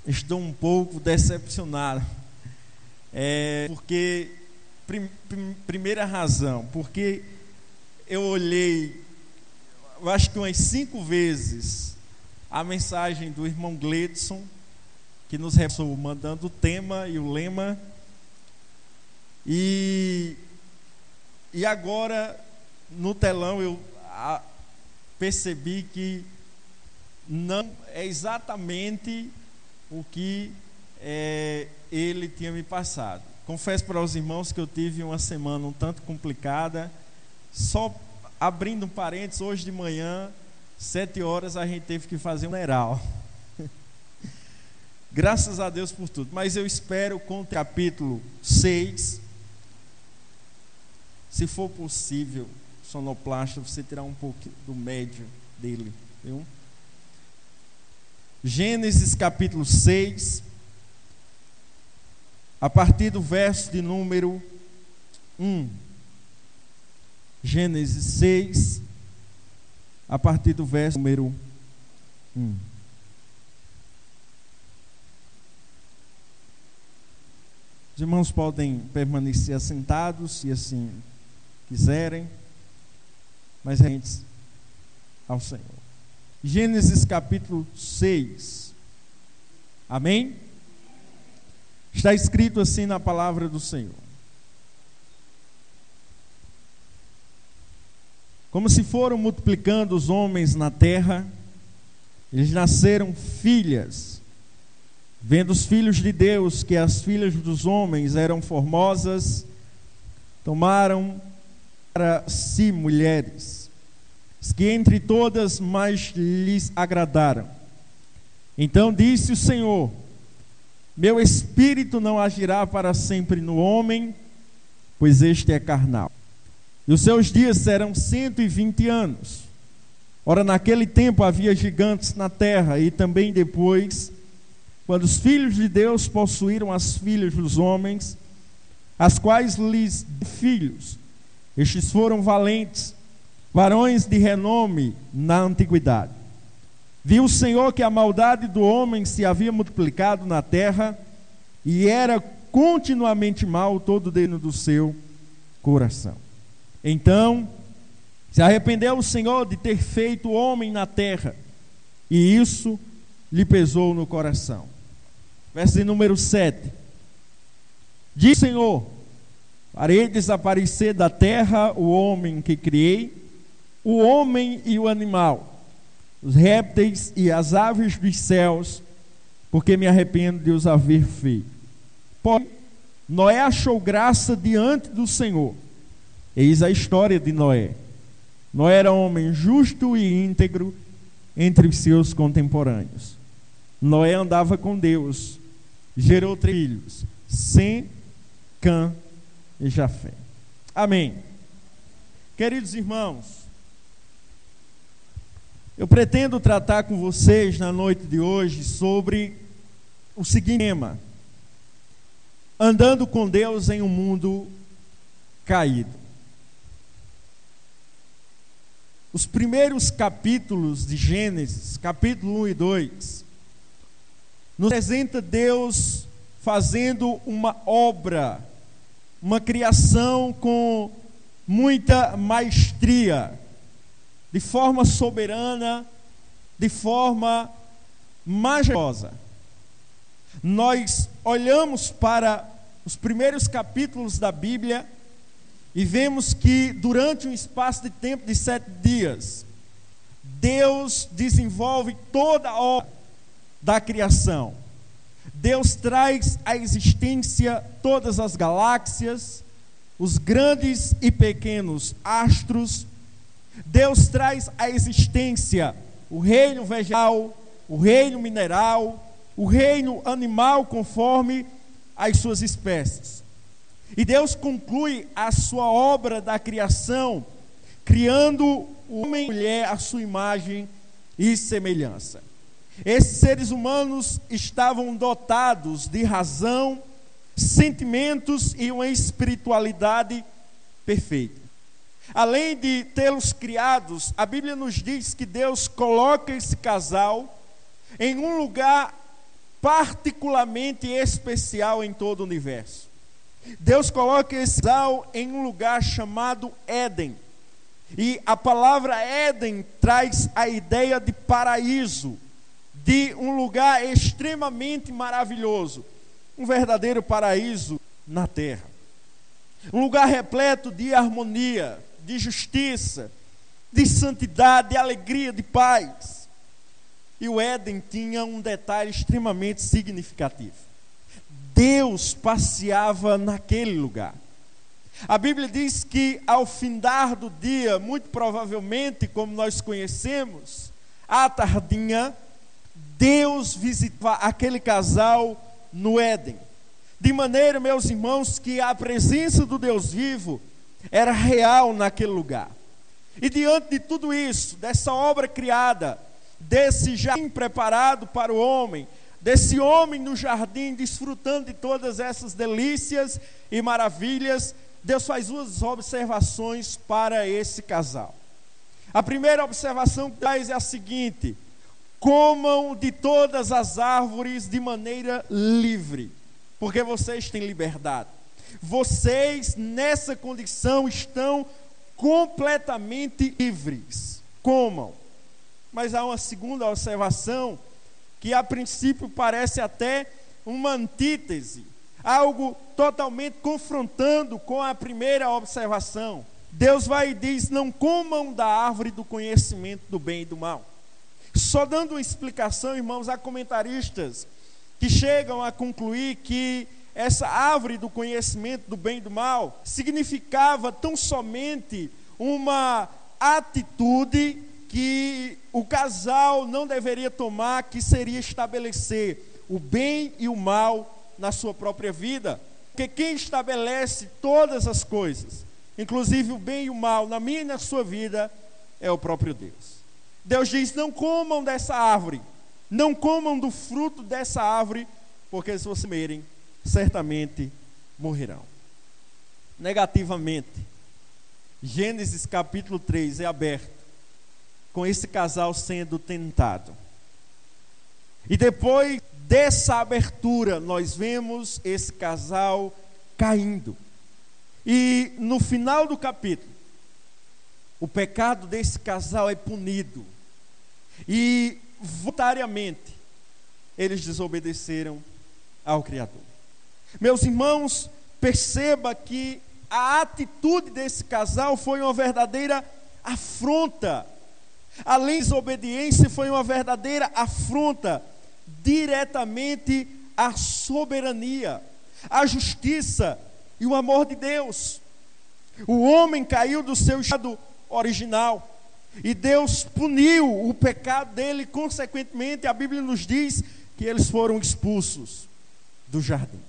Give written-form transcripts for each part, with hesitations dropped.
estou um pouco decepcionado. Porque, primeira razão, porque eu olhei, eu acho que umas 5 vezes, a mensagem do irmão Gledson, que nos repassou, mandando o tema e o lema. E agora, no telão, eu percebi que não é exatamente o que ele tinha me passado. Confesso para os irmãos que eu tive uma semana um tanto complicada. Só abrindo um parênteses, hoje de manhã, 7 horas, a gente teve que fazer um funeral. Graças a Deus por tudo. Mas eu espero com o capítulo 6, se for possível, sonoplasta, você tirar um pouco do médio dele, viu? Gênesis capítulo 6, a partir do verso de número 1. Gênesis 6, a partir do verso número 1. Os irmãos podem permanecer assentados, se assim quiserem, mas rentes ao Senhor. Gênesis capítulo 6. Amém? Está escrito assim na palavra do Senhor: como se foram multiplicando os homens na terra, eles nasceram filhas. Vendo os filhos de Deus que as filhas dos homens eram formosas, tomaram para si mulheres, as que entre todas mais lhes agradaram. Então disse o Senhor: meu espírito não agirá para sempre no homem, pois este é carnal. E os seus dias serão 120 anos. Ora, naquele tempo havia gigantes na terra, e também depois, quando os filhos de Deus possuíram as filhas dos homens, as quais lhes filhos, estes foram valentes, varões de renome na antiguidade. Viu o Senhor que a maldade do homem se havia multiplicado na terra, e era continuamente mal todo dentro do seu coração. Então se arrependeu o Senhor de ter feito o homem na terra, e isso lhe pesou no coração. Verso número 7. Diz o Senhor: farei desaparecer da terra o homem que criei, o homem e o animal, os répteis e as aves dos céus, porque me arrependo de os haver feito. Porém, Noé achou graça diante do Senhor. Eis a história de Noé. Noé era homem justo e íntegro entre os seus contemporâneos. Noé andava com Deus, gerou 3 filhos, Sem, Cã e Jafé. Amém. Queridos irmãos, eu pretendo tratar com vocês na noite de hoje sobre o seguinte tema: andando com Deus em um mundo caído. Os primeiros capítulos de Gênesis, capítulo 1 e 2, nos apresenta Deus fazendo uma obra, uma criação com muita maestria, de forma soberana, de forma majestosa. Nós olhamos para os primeiros capítulos da Bíblia e vemos que durante um espaço de tempo de 7 dias, Deus desenvolve toda a obra da criação. Deus traz à existência todas as galáxias, os grandes e pequenos astros. Deus traz à existência o reino vegetal, o reino mineral, o reino animal conforme as suas espécies. E Deus conclui a sua obra da criação, criando o homem e a mulher à sua imagem e semelhança. Esses seres humanos estavam dotados de razão, sentimentos e uma espiritualidade perfeita. Além de tê-los criados, a Bíblia nos diz que Deus coloca esse casal em um lugar particularmente especial em todo o universo. Deus coloca esse casal em um lugar chamado Éden. E a palavra Éden traz a ideia de paraíso, de um lugar extremamente maravilhoso, um verdadeiro paraíso na terra. Um lugar repleto de harmonia, de justiça, de santidade, de alegria, de paz. E o Éden tinha um detalhe extremamente significativo. Deus passeava naquele lugar. A Bíblia diz que ao findar do dia, muito provavelmente, como nós conhecemos, à tardinha, Deus visitava aquele casal no Éden. De maneira, meus irmãos, que a presença do Deus vivo era real naquele lugar. E diante de tudo isso, dessa obra criada, desse jardim preparado para o homem, desse homem no jardim desfrutando de todas essas delícias e maravilhas, Deus faz duas observações para esse casal. A primeira observação que faz é a seguinte: comam de todas as árvores de maneira livre, porque vocês têm liberdade. Vocês nessa condição estão completamente livres. Comam. Mas há uma segunda observação que a princípio parece até uma antítese, algo totalmente confrontando com a primeira observação. Deus vai e diz: não comam da árvore do conhecimento do bem e do mal. Só dando uma explicação, irmãos, há comentaristas que chegam a concluir que essa árvore do conhecimento do bem e do mal significava tão somente uma atitude que o casal não deveria tomar, que seria estabelecer o bem e o mal na sua própria vida. Porque quem estabelece todas as coisas, inclusive o bem e o mal na minha e na sua vida, é o próprio Deus. Deus diz: não comam dessa árvore, não comam do fruto dessa árvore, porque se vocês comerem, certamente morrerão. Negativamente, Gênesis capítulo 3 é aberto com esse casal sendo tentado. E depois dessa abertura, nós vemos esse casal caindo. E no final do capítulo, o pecado desse casal é punido. E voluntariamente, eles desobedeceram ao Criador. Meus irmãos, perceba que a atitude desse casal foi uma verdadeira afronta. Além da desobediência, foi uma verdadeira afronta diretamente à soberania, à justiça e o amor de Deus. O homem caiu do seu estado original e Deus puniu o pecado dele. Consequentemente, a Bíblia nos diz que eles foram expulsos do jardim.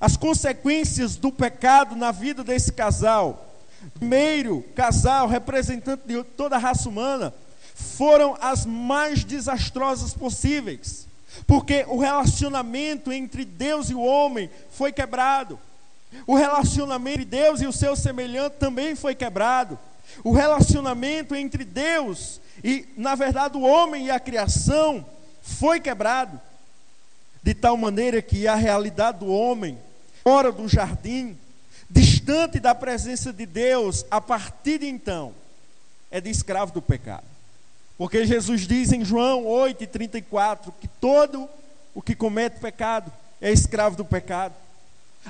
As consequências do pecado na vida desse casal, primeiro casal representante de toda a raça humana, foram as mais desastrosas possíveis, porque o relacionamento entre Deus e o homem foi quebrado. O relacionamento entre Deus e o seu semelhante também foi quebrado. O relacionamento entre Deus e, na verdade, o homem e a criação foi quebrado, de tal maneira que a realidade do homem, fora do jardim, distante da presença de Deus, a partir de então, é de escravo do pecado. Porque Jesus diz em João 8:34 que todo o que comete pecado é escravo do pecado.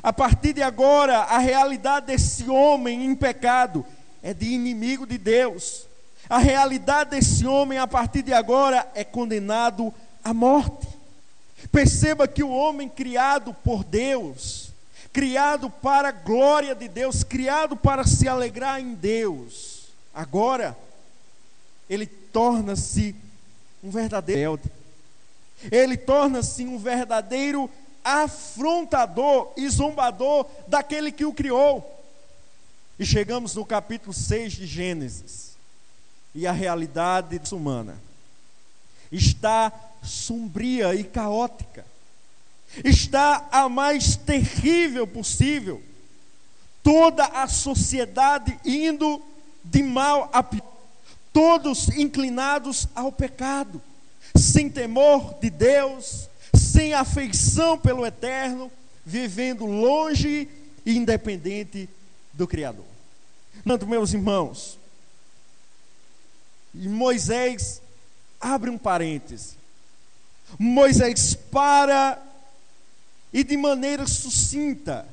A partir de agora, a realidade desse homem em pecado é de inimigo de Deus. A realidade desse homem, a partir de agora, é condenado à morte. Perceba que o homem criado por Deus, criado para a glória de Deus, criado para se alegrar em Deus, agora ele torna-se um verdadeiro rebelde. Ele torna-se um verdadeiro afrontador e zombador daquele que o criou. E chegamos no capítulo 6 de Gênesis, e a realidade humana está sombria e caótica, está a mais terrível possível. Toda a sociedade indo de mal a pior, todos inclinados ao pecado, sem temor de Deus, sem afeição pelo eterno, vivendo longe e independente do Criador. Portanto, meus irmãos, Moisés abre um parêntese. Moisés para e de maneira sucinta,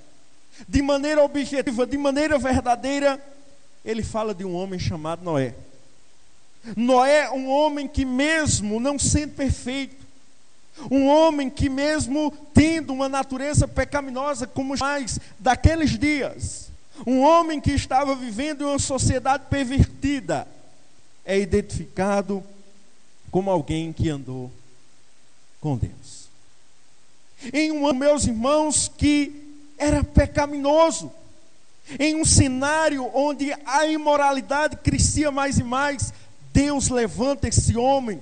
de maneira objetiva, de maneira verdadeira, ele fala de um homem chamado Noé. Noé, um homem que mesmo não sendo perfeito, um homem que mesmo tendo uma natureza pecaminosa como os mais daqueles dias, um homem que estava vivendo em uma sociedade pervertida, é identificado como alguém que andou com Deus. Em um ano, meus irmãos, que era pecaminoso, em um cenário onde a imoralidade crescia mais e mais, Deus levanta esse homem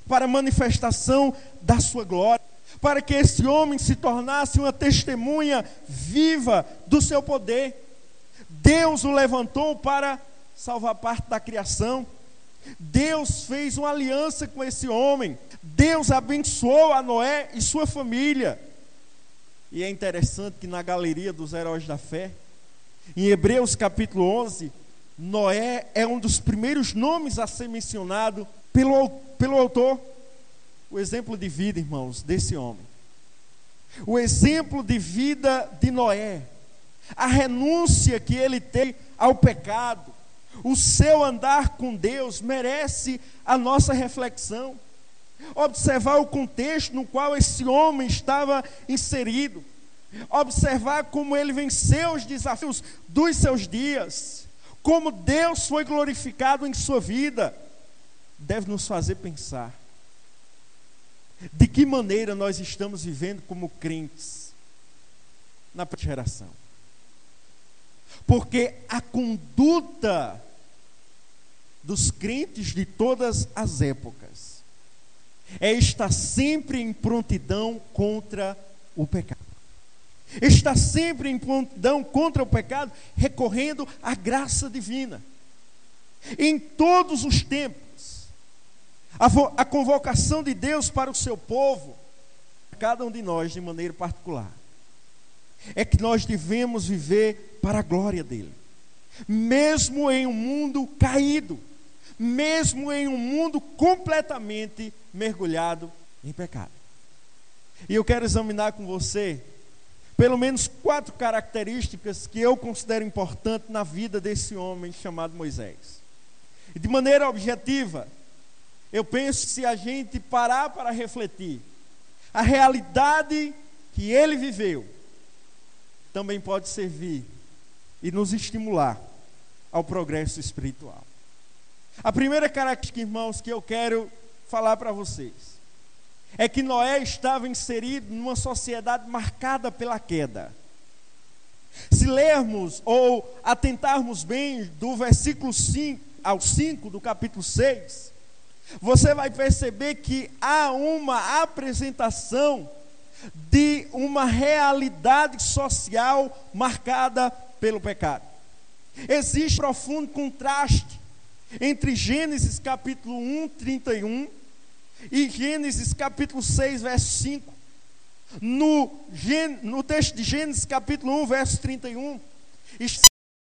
para a manifestação da sua glória, para que esse homem se tornasse uma testemunha viva do seu poder. Deus o levantou para salvar parte da criação. Deus fez uma aliança com esse homem. Deus abençoou a Noé e sua família. E é interessante que na galeria dos heróis da fé, em Hebreus capítulo 11, Noé é um dos primeiros nomes a ser mencionado pelo autor. O exemplo de vida, irmãos, desse homem. O exemplo de vida de Noé. A renúncia que ele tem ao pecado. O seu andar com Deus merece a nossa reflexão. Observar o contexto no qual esse homem estava inserido. Observar como ele venceu os desafios dos seus dias. Como Deus foi glorificado em sua vida. Deve nos fazer pensar. De que maneira nós estamos vivendo como crentes na geração? Porque a conduta dos crentes de todas as épocas é estar sempre em prontidão contra o pecado. Está sempre em prontidão contra o pecado, recorrendo à graça divina. Em todos os tempos, a convocação de Deus para o seu povo, cada um de nós de maneira particular, é que nós devemos viver para a glória dele. Mesmo em um mundo caído, mesmo em um mundo completamente mergulhado em pecado. E eu quero examinar com você pelo menos 4 características que eu considero importantes na vida desse homem chamado Moisés. E de maneira objetiva, eu penso que se a gente parar para refletir, a realidade que ele viveu também pode servir e nos estimular ao progresso espiritual. A primeira característica, irmãos, que eu quero falar para vocês, é que Noé estava inserido numa sociedade marcada pela queda. Se lermos ou atentarmos bem do versículo 5 ao 5 do capítulo 6, você vai perceber que há uma apresentação de uma realidade social marcada pelo pecado. Existe um profundo contraste entre Gênesis capítulo 1, 31 e Gênesis capítulo 6, verso 5. No texto de Gênesis capítulo 1, verso 31, está